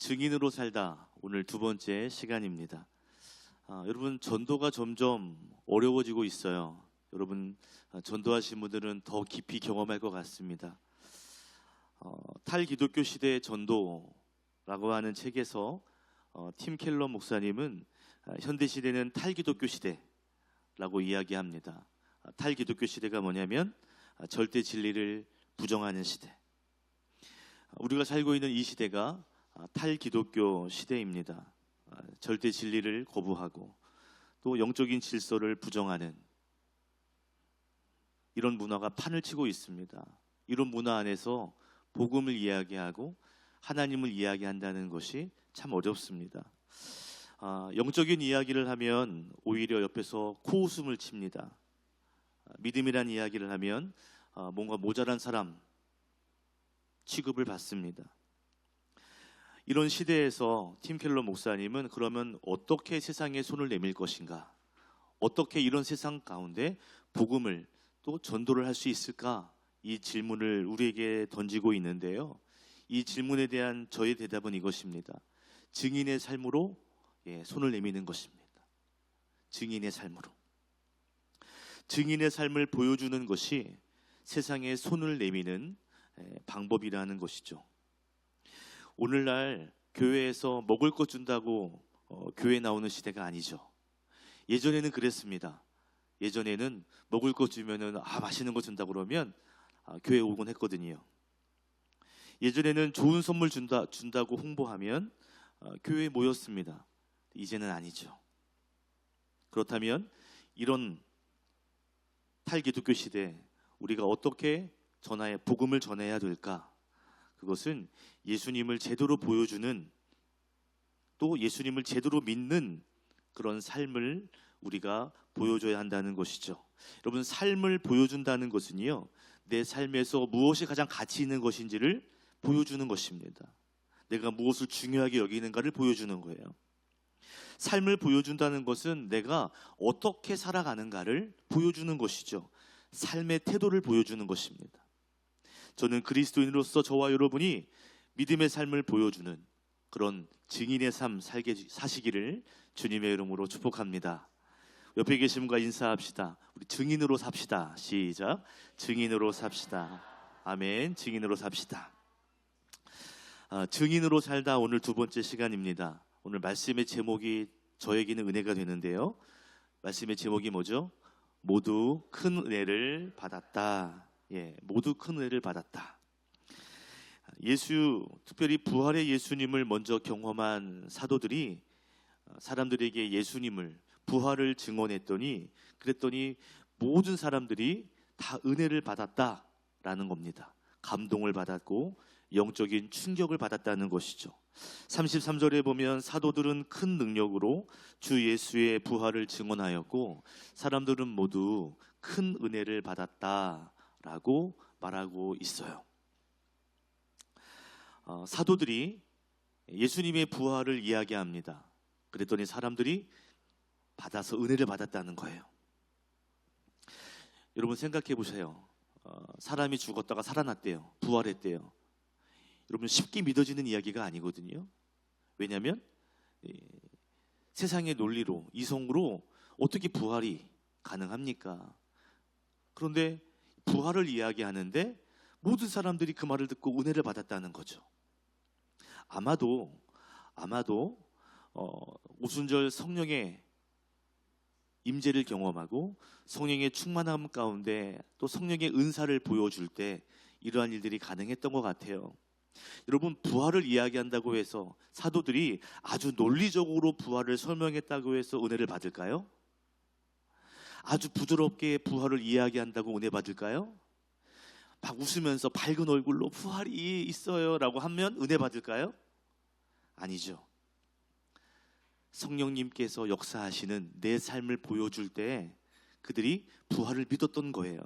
증인으로 살다 오늘 두 번째 시간입니다. 여러분 전도가 점점 어려워지고 있어요. 여러분 전도하신 분들은 더 깊이 경험할 것 같습니다. 탈기독교 시대의 전도라고 하는 책에서 팀 켈러 목사님은 현대 시대는 탈기독교 시대라고 이야기합니다. 탈기독교 시대가 뭐냐면 절대 진리를 부정하는 시대. 우리가 살고 있는 이 시대가 탈기독교 시대입니다. 절대 진리를 거부하고 또 영적인 질서를 부정하는 이런 문화가 판을 치고 있습니다. 이런 문화 안에서 복음을 이야기하고 하나님을 이야기한다는 것이 참 어렵습니다. 영적인 이야기를 하면 오히려 옆에서 코웃음을 칩니다. 믿음이란 이야기를 하면 뭔가 모자란 사람 취급을 받습니다. 이런 시대에서 팀 켈러 목사님은 그러면 어떻게 세상에 손을 내밀 것인가? 어떻게 이런 세상 가운데 복음을 또 전도를 할 수 있을까? 이 질문을 우리에게 던지고 있는데요. 이 질문에 대한 저의 대답은 이것입니다. 증인의 삶으로 손을 내미는 것입니다. 증인의 삶으로. 증인의 삶을 보여주는 것이 세상에 손을 내미는 방법이라는 것이죠. 오늘날 교회에서 먹을 것 준다고 교회 나오는 시대가 아니죠. 예전에는 그랬습니다. 예전에는 먹을 것 주면은 맛있는 거 준다 그러면 교회 오곤 했거든요. 예전에는 좋은 선물 준다고 홍보하면 교회에 모였습니다. 이제는 아니죠. 그렇다면 이런 탈기독교 시대 우리가 어떻게 복음을 전해야 될까? 그것은 예수님을 제대로 보여주는 또 예수님을 제대로 믿는 그런 삶을 우리가 보여줘야 한다는 것이죠. 여러분 삶을 보여준다는 것은요, 내 삶에서 무엇이 가장 가치 있는 것인지를 보여주는 것입니다. 내가 무엇을 중요하게 여기는가를 보여주는 거예요. 삶을 보여준다는 것은 내가 어떻게 살아가는가를 보여주는 것이죠. 삶의 태도를 보여주는 것입니다. 저는 그리스도인으로서 저와 여러분이 믿음의 삶을 보여주는 그런 증인의 삶 사시기를 주님의 이름으로 축복합니다. 옆에 계신 분과 인사합시다. 우리 증인으로 삽시다. 시작. 증인으로 삽시다. 아멘. 증인으로 삽시다. 증인으로 살다 오늘 두 번째 시간입니다. 오늘 말씀의 제목이 저에게는 은혜가 되는데요. 말씀의 제목이 뭐죠? 모두 큰 은혜를 받았다. 모두 큰 은혜를 받았다. 특별히 부활의 예수님을 먼저 경험한 사도들이 사람들에게 예수님을 부활을 그랬더니 모든 사람들이 다 은혜를 받았다라는 겁니다. 감동을 받았고 영적인 충격을 받았다는 것이죠. 33절에 보면 사도들은 큰 능력으로 주 예수의 부활을 증언하였고 사람들은 모두 큰 은혜를 받았다라고 말하고 있어요. 사도들이 예수님의 부활을 이야기합니다. 그랬더니 사람들이 받아서 은혜를 받았다는 거예요. 여러분 생각해 보세요. 사람이 죽었다가 살아났대요. 부활했대요. 여러분 쉽게 믿어지는 이야기가 아니거든요. 왜냐하면 세상의 논리로 이성으로 어떻게 부활이 가능합니까? 그런데 부활을 이야기하는데 모든 사람들이 그 말을 듣고 은혜를 받았다는 거죠. 아마도 오순절 성령의 임재를 경험하고 성령의 충만함 가운데 또 성령의 은사를 보여줄 때 이러한 일들이 가능했던 것 같아요. 여러분 부활을 이야기한다고 해서 사도들이 아주 논리적으로 부활을 설명했다고 해서 은혜를 받을까요? 아주 부드럽게 부활을 이야기한다고 은혜 받을까요? 막 웃으면서 밝은 얼굴로 부활이 있어요 라고 하면 은혜 받을까요? 아니죠. 성령님께서 역사하시는 내 삶을 보여줄 때 그들이 부활을 믿었던 거예요.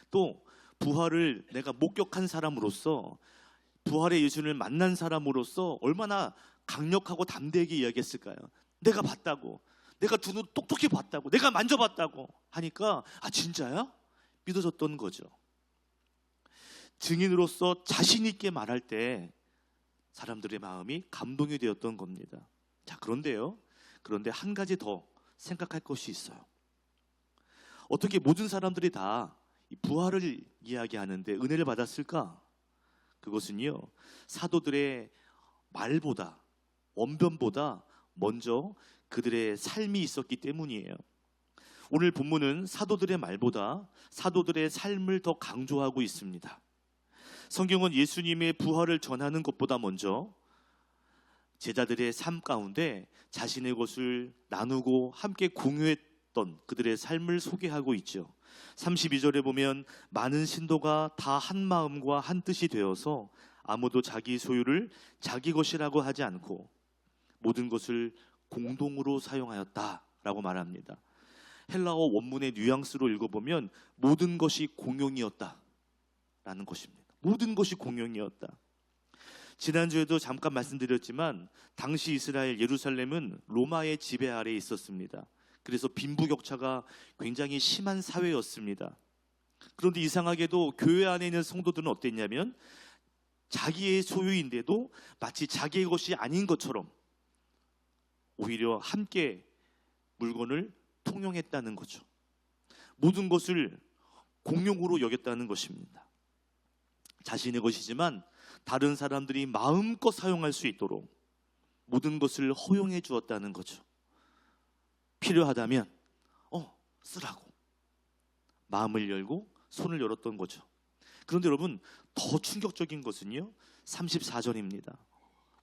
또 부활을 내가 목격한 사람으로서 부활의 예수님을 만난 사람으로서 얼마나 강력하고 담대하게 이야기했을까요? 내가 봤다고, 내가 두 눈 똑똑히 봤다고, 내가 만져봤다고 하니까 진짜야? 믿어졌던 거죠. 증인으로서 자신 있게 말할 때 사람들의 마음이 감동이 되었던 겁니다. 자, 그런데 한 가지 더 생각할 것이 있어요. 어떻게 모든 사람들이 다 이 부활을 이야기하는데 은혜를 받았을까? 그것은요, 사도들의 말보다, 언변보다 먼저 그들의 삶이 있었기 때문이에요. 오늘 본문은 사도들의 말보다 사도들의 삶을 더 강조하고 있습니다. 성경은 예수님의 부활을 전하는 것보다 먼저 제자들의 삶 가운데 자신의 것을 나누고 함께 공유했던 그들의 삶을 소개하고 있죠. 32절에 보면 많은 신도가 다 한 마음과 한 뜻이 되어서 아무도 자기 소유를 자기 것이라고 하지 않고 모든 것을 공동으로 사용하였다라고 말합니다. 헬라어 원문의 뉘앙스로 읽어보면 모든 것이 공용이었다라는 것입니다. 모든 것이 공용이었다. 지난주에도 잠깐 말씀드렸지만 당시 이스라엘 예루살렘은 로마의 지배 아래에 있었습니다. 그래서 빈부격차가 굉장히 심한 사회였습니다. 그런데 이상하게도 교회 안에 있는 성도들은 어땠냐면 자기의 소유인데도 마치 자기의 것이 아닌 것처럼 오히려 함께 물건을 통용했다는 거죠. 모든 것을 공용으로 여겼다는 것입니다. 자신의 것이지만 다른 사람들이 마음껏 사용할 수 있도록 모든 것을 허용해 주었다는 거죠. 필요하다면 쓰라고 마음을 열고 손을 열었던 거죠. 그런데 여러분, 더 충격적인 것은요, 34절입니다.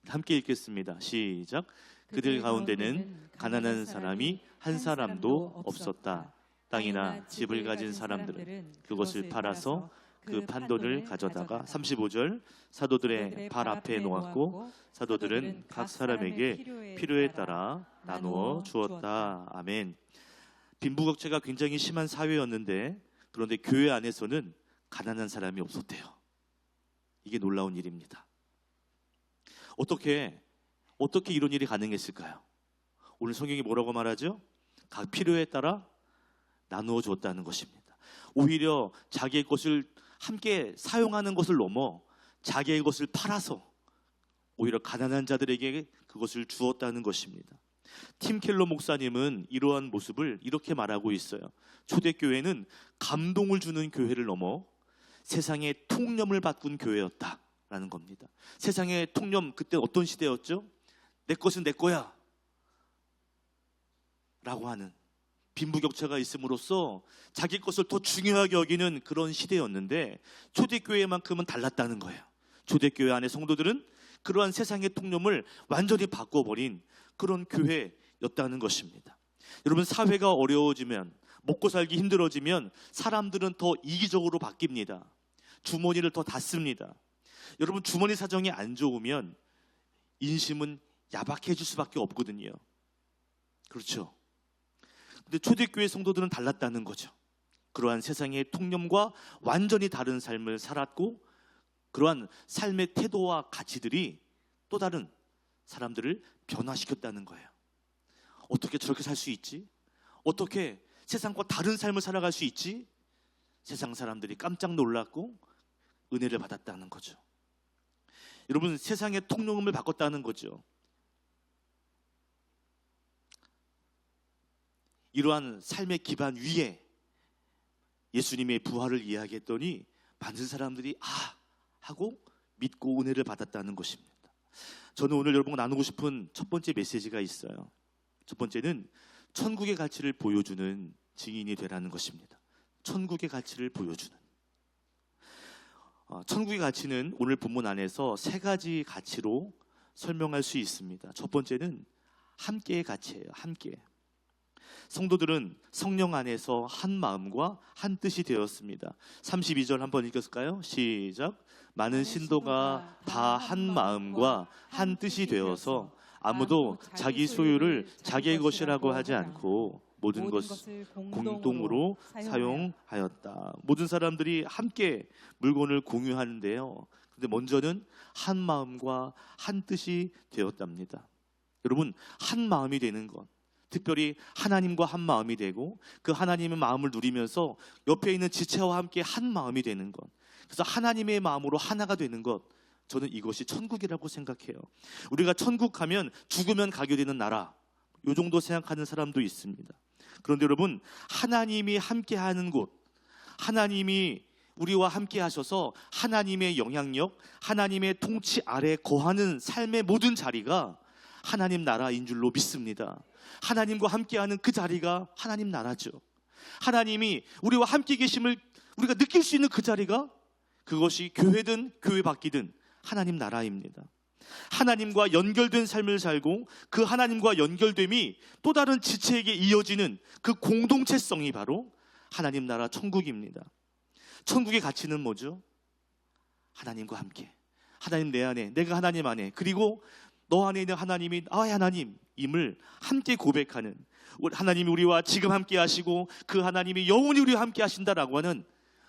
함께 읽겠습니다. 시작. 그들 가운데는 가난한 사람이 한 사람도 없었다. 땅이나 집을 가진 사람들은 그것을 팔아서 그 판돈을 가져다가 35절 사도들의 발 앞에 놓았고 사도들은 각 사람에게 필요에 따라 나누어 주었다. 아멘. 빈부격차가 굉장히 심한 사회였는데 그런데 교회 안에서는 가난한 사람이 없었대요. 이게 놀라운 일입니다. 어떻게 이런 일이 가능했을까요? 오늘 성경이 뭐라고 말하죠? 각 필요에 따라 나누어 줬다는 것입니다. 오히려 자기의 것을 함께 사용하는 것을 넘어 자기의 것을 팔아서 오히려 가난한 자들에게 그것을 주었다는 것입니다. 팀 켈러 목사님은 이러한 모습을 이렇게 말하고 있어요. 초대교회는 감동을 주는 교회를 넘어 세상의 통념을 바꾼 교회였다라는 겁니다. 세상의 통념, 그때 어떤 시대였죠? 내 것은 내 거야 라고 하는, 빈부격차가 있음으로써 자기 것을 더 중요하게 여기는 그런 시대였는데 초대교회만큼은 달랐다는 거예요. 초대교회 안의 성도들은 그러한 세상의 통념을 완전히 바꿔버린 그런 교회였다는 것입니다. 여러분, 사회가 어려워지면, 먹고 살기 힘들어지면 사람들은 더 이기적으로 바뀝니다. 주머니를 더 닫습니다. 여러분, 주머니 사정이 안 좋으면 인심은 야박해질 수밖에 없거든요. 그렇죠? 근데 초대교회 성도들은 달랐다는 거죠. 그러한 세상의 통념과 완전히 다른 삶을 살았고 그러한 삶의 태도와 가치들이 또 다른 사람들을 변화시켰다는 거예요. 어떻게 저렇게 살 수 있지? 어떻게 세상과 다른 삶을 살아갈 수 있지? 세상 사람들이 깜짝 놀랐고 은혜를 받았다는 거죠. 여러분, 세상의 통념을 바꿨다는 거죠. 이러한 삶의 기반 위에 예수님의 부활을 이야기했더니 많은 사람들이 하고 믿고 은혜를 받았다는 것입니다. 저는 오늘 여러분과 나누고 싶은 첫 번째 메시지가 있어요. 첫 번째는 천국의 가치를 보여주는 증인이 되라는 것입니다. 천국의 가치를 보여주는. 천국의 가치는 오늘 본문 안에서 세 가지 가치로 설명할 수 있습니다. 첫 번째는 함께의 가치예요. 함께. 성도들은 성령 안에서 한 마음과 한 뜻이 되었습니다. 32절 한번 읽었을까요? 시작. 많은 신도가 다 한 마음과 한 뜻이 되어서 아무도 자기 소유를 자기의 것이라고 하지 않고 모든 것을 공동으로 사용하였다. 모든 사람들이 함께 물건을 공유하는데요. 그런데 먼저는 한 마음과 한 뜻이 되었답니다. 여러분, 한 마음이 되는 것, 특별히 하나님과 한 마음이 되고 그 하나님의 마음을 누리면서 옆에 있는 지체와 함께 한 마음이 되는 것, 그래서 하나님의 마음으로 하나가 되는 것, 저는 이것이 천국이라고 생각해요. 우리가 천국 가면 죽으면 가게 되는 나라, 이 정도 생각하는 사람도 있습니다. 그런데 여러분, 하나님이 함께하는 곳, 하나님이 우리와 함께 하셔서 하나님의 영향력, 하나님의 통치 아래 거하는 삶의 모든 자리가 하나님 나라인 줄로 믿습니다. 하나님과 함께하는 그 자리가 하나님 나라죠. 하나님이 우리와 함께 계심을 우리가 느낄 수 있는 그 자리가, 그것이 교회든 교회 밖이든 하나님 나라입니다. 하나님과 연결된 삶을 살고 그 하나님과 연결됨이 또 다른 지체에게 이어지는 그 공동체성이 바로 하나님 나라 천국입니다. 천국의 가치는 뭐죠? 하나님과 함께, 하나님 내 안에, 내가 하나님 안에, 그리고 너 안에 있는 하나님이 나의 하나님임을 함께 고백하는, 하나님이 우리와 지금 함께 하시고 그 하나님이 영원히 우리와 함께 하신다라고 하는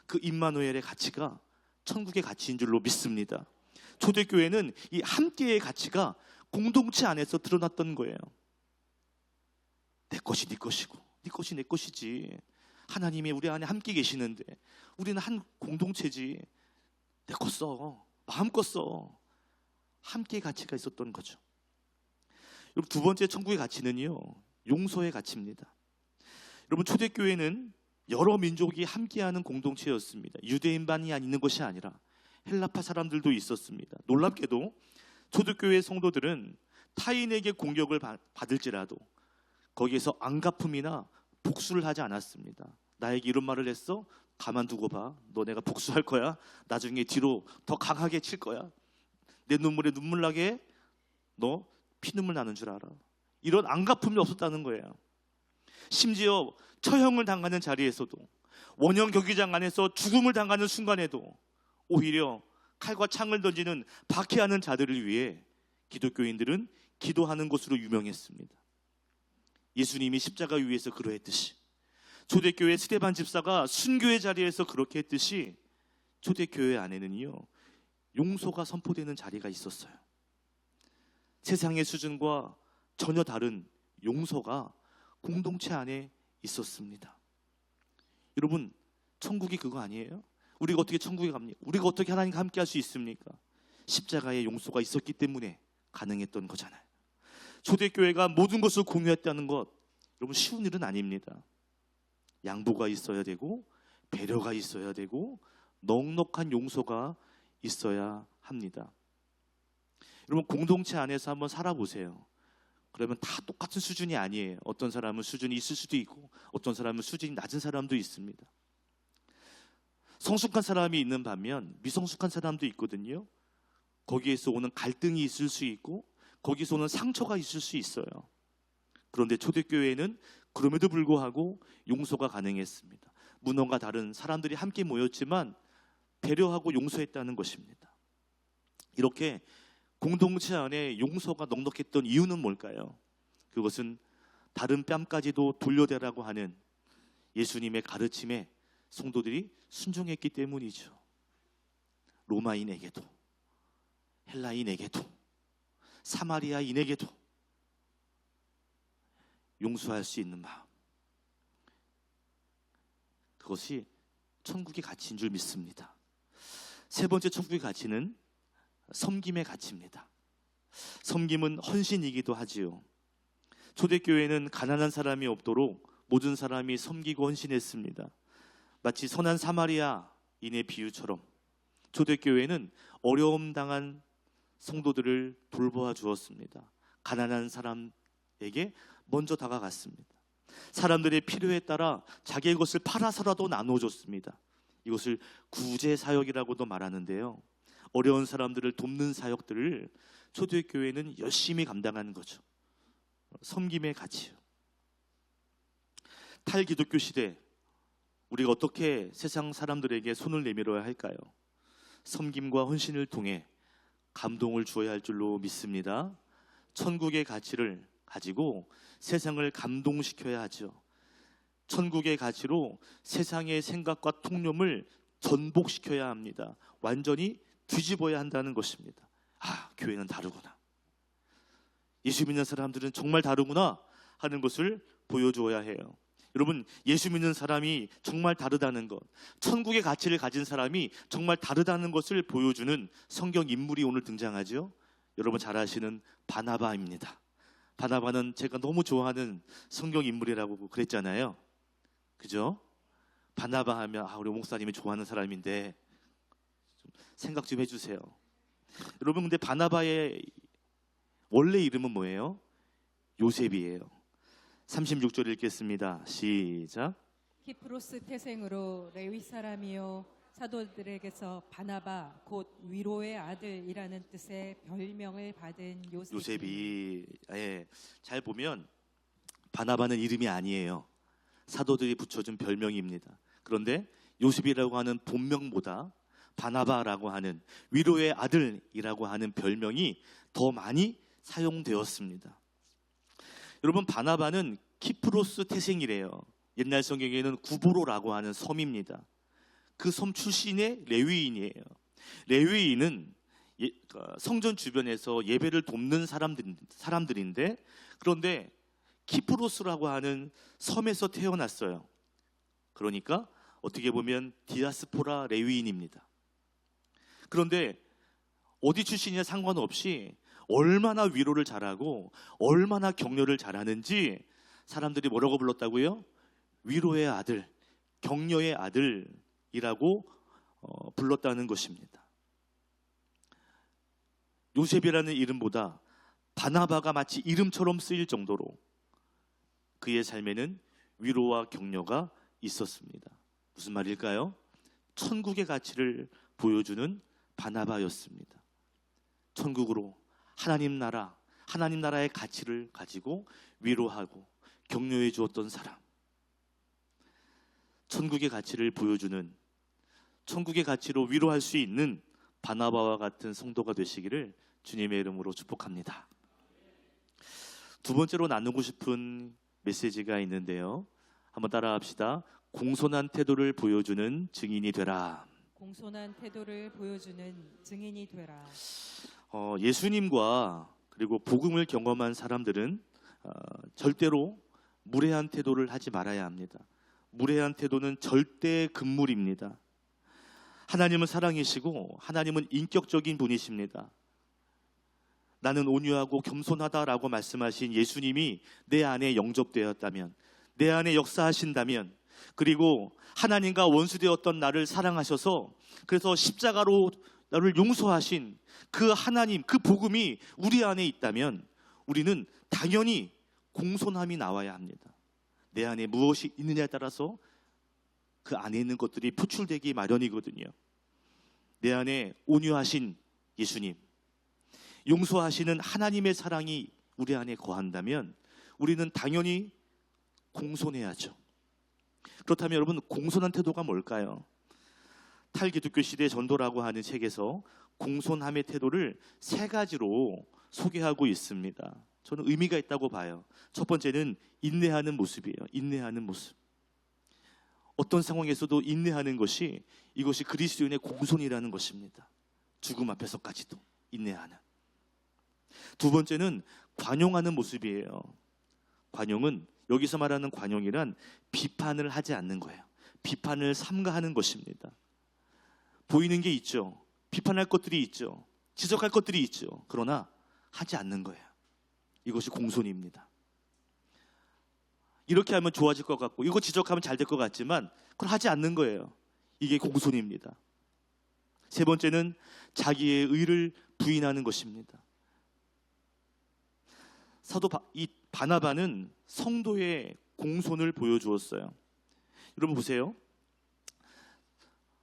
그 임마누엘의 가치가 천국의 가치인 줄로 믿습니다. 초대교회는 이 함께의 가치가 공동체 안에서 드러났던 거예요. 내 것이 네 것이고 네 것이 내 것이지. 하나님이 우리 안에 함께 계시는데 우리는 한 공동체지. 내 것 써, 마음껏 써. 함께의 가치가 있었던 거죠. 여러분, 두 번째 천국의 가치는요, 용서의 가치입니다. 여러분, 초대교회는 여러 민족이 함께하는 공동체였습니다. 유대인만이 있는 것이 아니라 헬라파 사람들도 있었습니다. 놀랍게도 초대교회 성도들은 타인에게 공격을 받을지라도 거기에서 안갚음이나 복수를 하지 않았습니다. 나에게 이런 말을 했어? 가만두고 봐. 너 내가 복수할 거야. 나중에 뒤로 더 강하게 칠 거야. 내 눈물에 눈물 나게 너 피눈물 나는 줄 알아. 이런 안갚음이 없었다는 거예요. 심지어 처형을 당하는 자리에서도, 원형 경기장 안에서 죽음을 당하는 순간에도 오히려 칼과 창을 던지는 박해하는 자들을 위해 기독교인들은 기도하는 것으로 유명했습니다. 예수님이 십자가 위에서 그러했듯이, 초대교회 스데반 집사가 순교의 자리에서 그렇게 했듯이 초대교회 안에는요, 용서가 선포되는 자리가 있었어요. 세상의 수준과 전혀 다른 용서가 공동체 안에 있었습니다. 여러분, 천국이 그거 아니에요? 우리가 어떻게 천국에 갑니까? 우리가 어떻게 하나님과 함께 할 수 있습니까? 십자가의 용서가 있었기 때문에 가능했던 거잖아요. 초대교회가 모든 것을 공유했다는 것, 여러분 쉬운 일은 아닙니다. 양보가 있어야 되고, 배려가 있어야 되고, 넉넉한 용서가 있어야 합니다. 여러분, 공동체 안에서 한번 살아보세요. 그러면 다 똑같은 수준이 아니에요. 어떤 사람은 수준이 있을 수도 있고, 어떤 사람은 수준이 낮은 사람도 있습니다. 성숙한 사람이 있는 반면 미성숙한 사람도 있거든요. 거기에서 오는 갈등이 있을 수 있고, 거기서 오는 상처가 있을 수 있어요. 그런데 초대교회에는 그럼에도 불구하고 용서가 가능했습니다. 문화가 다른 사람들이 함께 모였지만 배려하고 용서했다는 것입니다. 이렇게 공동체 안에 용서가 넉넉했던 이유는 뭘까요? 그것은 다른 뺨까지도 돌려대라고 하는 예수님의 가르침에 성도들이 순종했기 때문이죠. 로마인에게도, 헬라인에게도, 사마리아인에게도 용서할 수 있는 마음, 그것이 천국의 가치인 줄 믿습니다. 세 번째 천국의 가치는 섬김의 가치입니다. 섬김은 헌신이기도 하지요. 초대교회는 가난한 사람이 없도록 모든 사람이 섬기고 헌신했습니다. 마치 선한 사마리아인의 비유처럼 초대교회는 어려움 당한 성도들을 돌보아 주었습니다. 가난한 사람에게 먼저 다가갔습니다. 사람들의 필요에 따라 자기의 것을 팔아서라도 나눠줬습니다. 이것을 구제 사역이라고도 말하는데요. 어려운 사람들을 돕는 사역들을 초대교회는 열심히 감당하는 거죠. 섬김의 가치요. 탈기독교 시대, 우리가 어떻게 세상 사람들에게 손을 내밀어야 할까요? 섬김과 헌신을 통해 감동을 주어야 할 줄로 믿습니다. 천국의 가치를 가지고 세상을 감동시켜야 하죠. 천국의 가치로 세상의 생각과 통념을 전복시켜야 합니다. 완전히 뒤집어야 한다는 것입니다. 아, 교회는 다르구나. 예수 믿는 사람들은 정말 다르구나 하는 것을 보여주어야 해요. 여러분, 예수 믿는 사람이 정말 다르다는 것, 천국의 가치를 가진 사람이 정말 다르다는 것을 보여주는 성경 인물이 오늘 등장하죠. 여러분 잘 아시는 바나바입니다. 바나바는 제가 너무 좋아하는 성경 인물이라고 그랬잖아요. 그죠? 바나바 하면 우리 목사님이 좋아하는 사람인데 좀 생각 좀 해주세요. 여러분, 근데 바나바의 원래 이름은 뭐예요? 요셉이에요. 36절 읽겠습니다. 시작. 키프로스 태생으로 레위 사람이요 사도들에게서 바나바 곧 위로의 아들이라는 뜻의 별명을 받은 요셉이 잘 보면 바나바는 이름이 아니에요. 사도들이 붙여준 별명입니다. 그런데 요셉이라고 하는 본명보다 바나바라고 하는 위로의 아들이라고 하는 별명이 더 많이 사용되었습니다. 여러분, 바나바는 키프로스 태생이래요. 옛날 성경에는 구보로라고 하는 섬입니다. 그 섬 출신의 레위인이에요. 레위인은 성전 주변에서 예배를 돕는 사람들인데, 그런데 키프로스라고 하는 섬에서 태어났어요. 그러니까 어떻게 보면 디아스포라 레위인입니다. 그런데 어디 출신이냐 상관없이 얼마나 위로를 잘하고 얼마나 격려를 잘하는지 사람들이 뭐라고 불렀다고요? 위로의 아들, 격려의 아들이라고 불렀다는 것입니다. 요셉이라는 이름보다 바나바가 마치 이름처럼 쓰일 정도로 그의 삶에는 위로와 격려가 있었습니다. 무슨 말일까요? 천국의 가치를 보여주는 바나바였습니다. 천국으로 하나님 나라의 가치를 가지고 위로하고 격려해 주었던 사람. 천국의 가치를 보여주는, 천국의 가치로 위로할 수 있는 바나바와 같은 성도가 되시기를 주님의 이름으로 축복합니다. 두 번째로 나누고 싶은 메시지가 있는데요. 한번 따라합시다. 공손한 태도를 보여주는 증인이 되라. 공손한 태도를 보여주는 증인이 되라. 예수님과 그리고 복음을 경험한 사람들은 절대로 무례한 태도를 하지 말아야 합니다. 무례한 태도는 절대 금물입니다. 하나님은 사랑이시고 하나님은 인격적인 분이십니다. 나는 온유하고 겸손하다라고 말씀하신 예수님이 내 안에 영접되었다면, 내 안에 역사하신다면, 그리고 하나님과 원수되었던 나를 사랑하셔서 그래서 십자가로 나를 용서하신 그 하나님, 그 복음이 우리 안에 있다면 우리는 당연히 공손함이 나와야 합니다. 내 안에 무엇이 있느냐에 따라서 그 안에 있는 것들이 표출되기 마련이거든요. 내 안에 온유하신 예수님, 용서하시는 하나님의 사랑이 우리 안에 거한다면 우리는 당연히 공손해야죠. 그렇다면 여러분, 공손한 태도가 뭘까요? 탈기독교 시대 전도라고 하는 책에서 공손함의 태도를 3가지로 소개하고 있습니다. 저는 의미가 있다고 봐요. 첫 번째는 인내하는 모습이에요. 인내하는 모습. 어떤 상황에서도 인내하는 것이, 이것이 그리스도인의 공손이라는 것입니다. 죽음 앞에서까지도 인내하는. 두 번째는 관용하는 모습이에요. 관용은, 여기서 말하는 관용이란 비판을 하지 않는 거예요. 비판을 삼가하는 것입니다. 보이는 게 있죠. 비판할 것들이 있죠. 지적할 것들이 있죠. 그러나 하지 않는 거예요. 이것이 공손입니다. 이렇게 하면 좋아질 것 같고, 이거 지적하면 잘 될 것 같지만 그걸 하지 않는 거예요. 이게 공손입니다. 세 번째는 자기의 의를 부인하는 것입니다. 이 바나바는 성도의 공손을 보여주었어요. 여러분 보세요.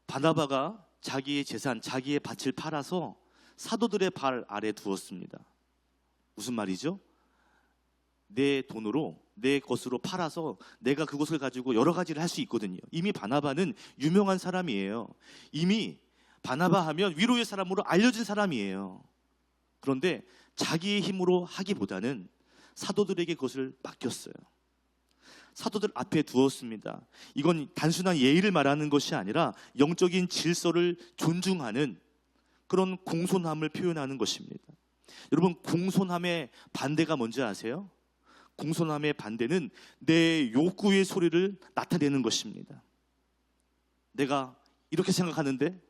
바나바가 자기의 재산, 자기의 밭을 팔아서 사도들의 발 아래 두었습니다. 무슨 말이죠? 내 돈으로, 내 것으로 팔아서 내가 그것을 가지고 여러 가지를 할 수 있거든요. 이미 바나바는 유명한 사람이에요. 이미 바나바 하면 위로의 사람으로 알려진 사람이에요. 그런데 자기의 힘으로 하기보다는 사도들에게 그것을 맡겼어요. 사도들 앞에 두었습니다. 이건 단순한 예의를 말하는 것이 아니라 영적인 질서를 존중하는 그런 공손함을 표현하는 것입니다. 여러분, 공손함의 반대가 뭔지 아세요? 공손함의 반대는 내 욕구의 소리를 나타내는 것입니다. 내가 이렇게 생각하는데,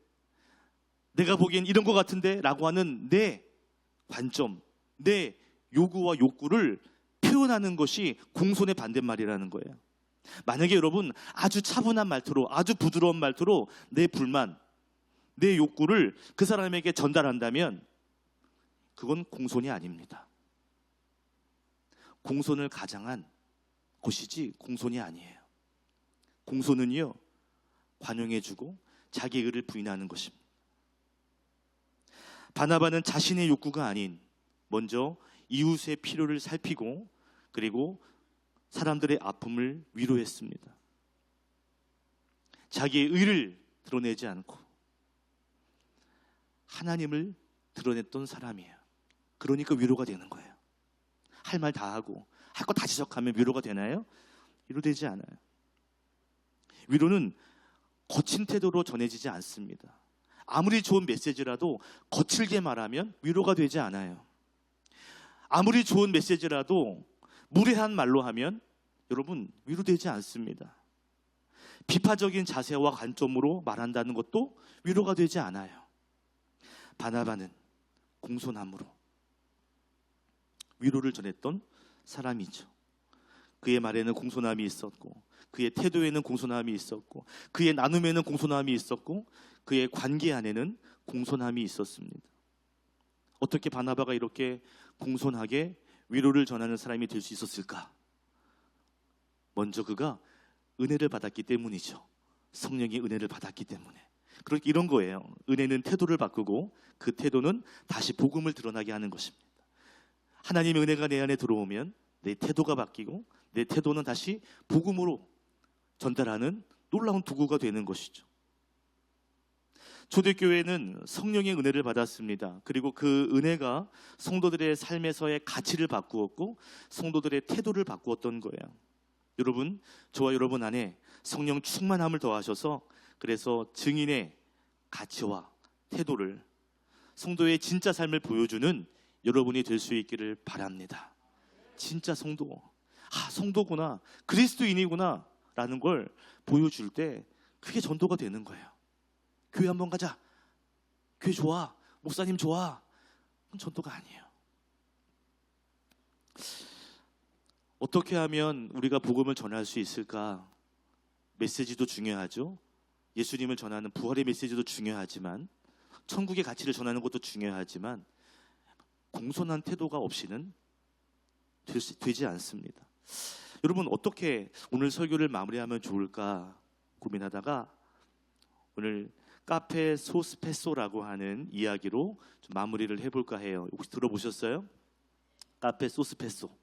내가 보기엔 이런 것 같은데 라고 하는 내 관점, 내 요구와 욕구를 표현하는 것이 공손의 반대말이라는 거예요. 만약에 여러분 아주 차분한 말투로, 아주 부드러운 말투로 내 불만, 내 욕구를 그 사람에게 전달한다면 그건 공손이 아닙니다. 공손을 가장한 것이지 공손이 아니에요. 공손은요, 관용해주고 자기 의를 부인하는 것입니다. 바나바는 자신의 욕구가 아닌 먼저 이웃의 필요를 살피고 그리고 사람들의 아픔을 위로했습니다. 자기의 의를 드러내지 않고 하나님을 드러냈던 사람이에요. 그러니까 위로가 되는 거예요. 할 말 다 하고 할 거 다 지적하면 위로가 되나요? 위로되지 않아요. 위로는 거친 태도로 전해지지 않습니다. 아무리 좋은 메시지라도 거칠게 말하면 위로가 되지 않아요. 아무리 좋은 메시지라도 무례한 말로 하면 여러분 위로되지 않습니다. 비파적인 자세와 관점으로 말한다는 것도 위로가 되지 않아요. 바나바는 공손함으로 위로를 전했던 사람이죠. 그의 말에는 공손함이 있었고, 그의 태도에는 공손함이 있었고, 그의 나눔에는 공손함이 있었고, 그의 관계 안에는 공손함이 있었습니다. 어떻게 바나바가 이렇게 공손하게 위로를 전하는 사람이 될 수 있었을까? 먼저 그가 은혜를 받았기 때문이죠. 성령의 은혜를 받았기 때문에. 그러니까 이런 거예요. 은혜는 태도를 바꾸고 그 태도는 다시 복음을 드러나게 하는 것입니다. 하나님의 은혜가 내 안에 들어오면 내 태도가 바뀌고 내 태도는 다시 복음으로 전달하는 놀라운 도구가 되는 것이죠. 초대교회는 성령의 은혜를 받았습니다. 그리고 그 은혜가 성도들의 삶에서의 가치를 바꾸었고 성도들의 태도를 바꾸었던 거예요. 여러분, 저와 여러분 안에 성령 충만함을 더하셔서 그래서 증인의 가치와 태도를, 성도의 진짜 삶을 보여주는 여러분이 될 수 있기를 바랍니다. 진짜 성도, 성도구나, 그리스도인이구나 라는 걸 보여줄 때 그게 전도가 되는 거예요. 교회 한번 가자, 교회 좋아, 목사님 좋아, 그건 전도가 아니에요. 어떻게 하면 우리가 복음을 전할 수 있을까? 메시지도 중요하죠. 예수님을 전하는 부활의 메시지도 중요하지만, 천국의 가치를 전하는 것도 중요하지만 공손한 태도가 없이는 되지 않습니다. 여러분, 어떻게 오늘 설교를 마무리하면 좋을까 고민하다가 오늘 카페 소스페소라고 하는 이야기로 좀 마무리를 해볼까 해요. 혹시 들어보셨어요? 카페 소스페소.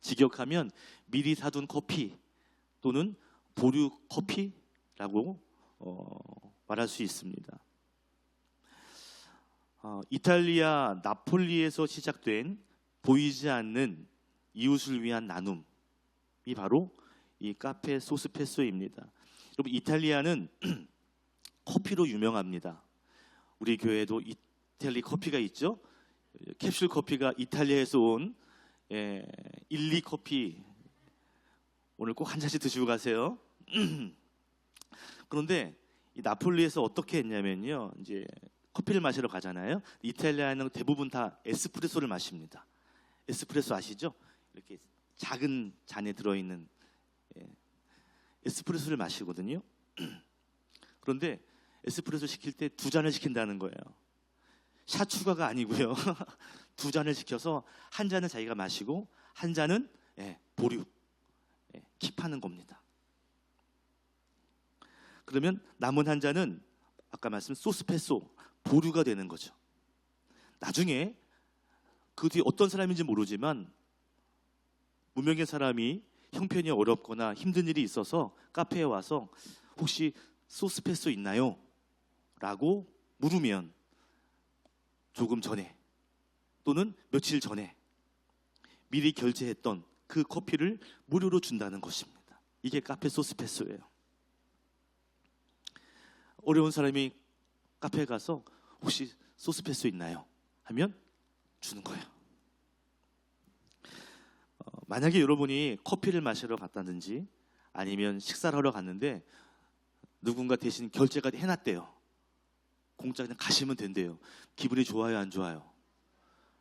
직역하면 미리 사둔 커피 또는 보류 커피라고 말할 수 있습니다. 이탈리아 나폴리에서 시작된 보이지 않는 이웃을 위한 나눔이 바로 이 카페 소스페소입니다. 여러분, 이탈리아는 커피로 유명합니다. 우리 교회에도 이탈리 커피가 있죠. 캡슐 커피가 이탈리아에서 온 1, 2커피 오늘 꼭 한 잔씩 드시고 가세요. 그런데 이 나폴리에서 어떻게 했냐면요, 이제 커피를 마시러 가잖아요. 이탈리아는 대부분 다 에스프레소를 마십니다. 에스프레소 아시죠? 이렇게 작은 잔에 들어있는 에스프레소를 마시거든요. 그런데 에스프레소 시킬 때 2잔을 시킨다는 거예요. 샷 추가가 아니고요. 2잔을 시켜서 한 잔은 자기가 마시고 한 잔은 보류, 킵하는 겁니다. 그러면 남은 한 잔은 아까 말씀 소스페소, 보류가 되는 거죠. 나중에 그 뒤에 어떤 사람인지 모르지만 무명의 사람이 형편이 어렵거나 힘든 일이 있어서 카페에 와서 혹시 소스페소 있나요? 라고 물으면 조금 전에 또는 며칠 전에 미리 결제했던 그 커피를 무료로 준다는 것입니다. 이게 카페 소스페소예요. 어려운 사람이 카페에 가서 혹시 소스페소 있나요? 하면 주는 거예요. 만약에 여러분이 커피를 마시러 갔다든지 아니면 식사를 하러 갔는데 누군가 대신 결제가 해놨대요. 공짜 그냥 가시면 된대요. 기분이 좋아요, 안 좋아요?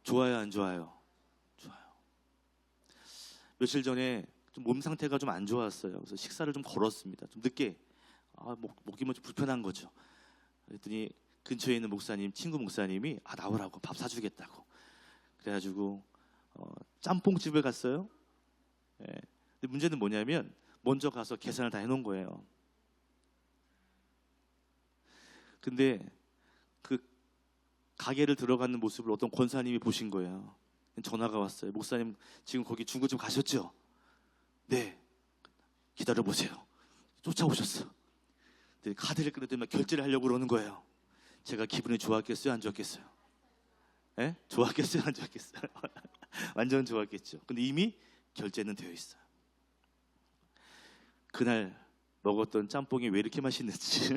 좋아요, 안 좋아요? 좋아요. 며칠 전에 좀 몸 상태가 좀 안 좋았어요. 그래서 식사를 좀 걸었습니다. 좀 늦게. 먹기 좀 불편한 거죠. 그랬더니 근처에 있는 목사님, 친구 목사님이 나오라고 밥 사주겠다고. 그래가지고 짬뽕집을 갔어요. 예. 근데 문제는 뭐냐면 먼저 가서 계산을 다 해놓은 거예요. 근데 그 가게를 들어가는 모습을 어떤 권사님이 보신 거예요. 전화가 왔어요. 목사님 지금 거기 중고집 가셨죠? 네. 기다려보세요. 쫓아오셨어. 근데 카드를 끊었더니 결제를 하려고 그러는 거예요. 제가 기분이 좋았겠어요? 안 좋았겠어요? 예? 좋았겠어요? 안 좋았겠어요? 완전 좋았겠죠. 근데 이미 결제는 되어 있어요. 그날 먹었던 짬뽕이 왜 이렇게 맛있는지.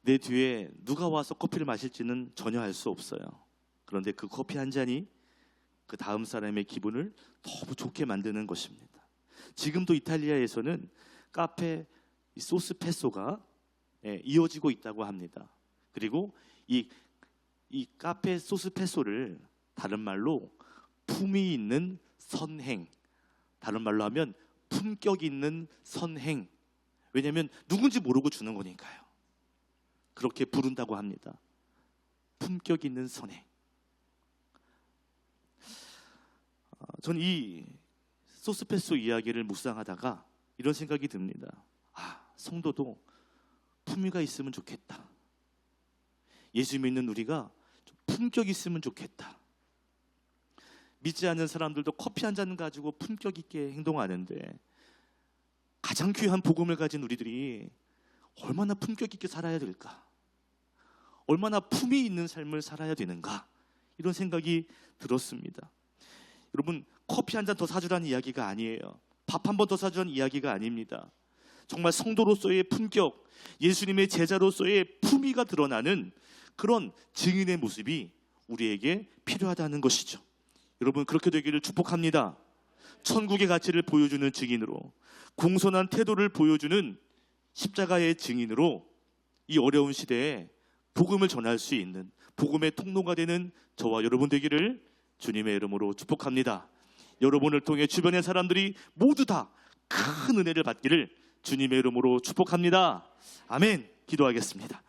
내 뒤에 누가 와서 커피를 마실지는 전혀 알 수 없어요. 그런데 그 커피 한 잔이 그 다음 사람의 기분을 너무 좋게 만드는 것입니다. 지금도 이탈리아에서는 카페 소스페소가 이어지고 있다고 합니다. 그리고 이 카페 소스페소를 다른 말로 품위 있는 선행, 다른 말로 하면 품격 있는 선행. 왜냐하면 누군지 모르고 주는 거니까요. 그렇게 부른다고 합니다. 품격 있는 선행. 전 이 소스페소 이야기를 묵상하다가 이런 생각이 듭니다. 성도도 품위가 있으면 좋겠다. 예수 믿는 우리가 좀 품격 있으면 좋겠다. 믿지 않는 사람들도 커피 한 잔 가지고 품격 있게 행동하는데 가장 귀한 복음을 가진 우리들이 얼마나 품격 있게 살아야 될까? 얼마나 품위 있는 삶을 살아야 되는가? 이런 생각이 들었습니다. 여러분, 커피 한 잔 더 사주라는 이야기가 아니에요. 밥 한 번 더 사주라는 이야기가 아닙니다. 정말 성도로서의 품격, 예수님의 제자로서의 품위가 드러나는 그런 증인의 모습이 우리에게 필요하다는 것이죠. 여러분, 그렇게 되기를 축복합니다. 천국의 가치를 보여주는 증인으로, 공손한 태도를 보여주는 십자가의 증인으로 이 어려운 시대에 복음을 전할 수 있는 복음의 통로가 되는 저와 여러분 되기를 주님의 이름으로 축복합니다. 여러분을 통해 주변의 사람들이 모두 다 큰 은혜를 받기를 주님의 이름으로 축복합니다. 아멘. 기도하겠습니다.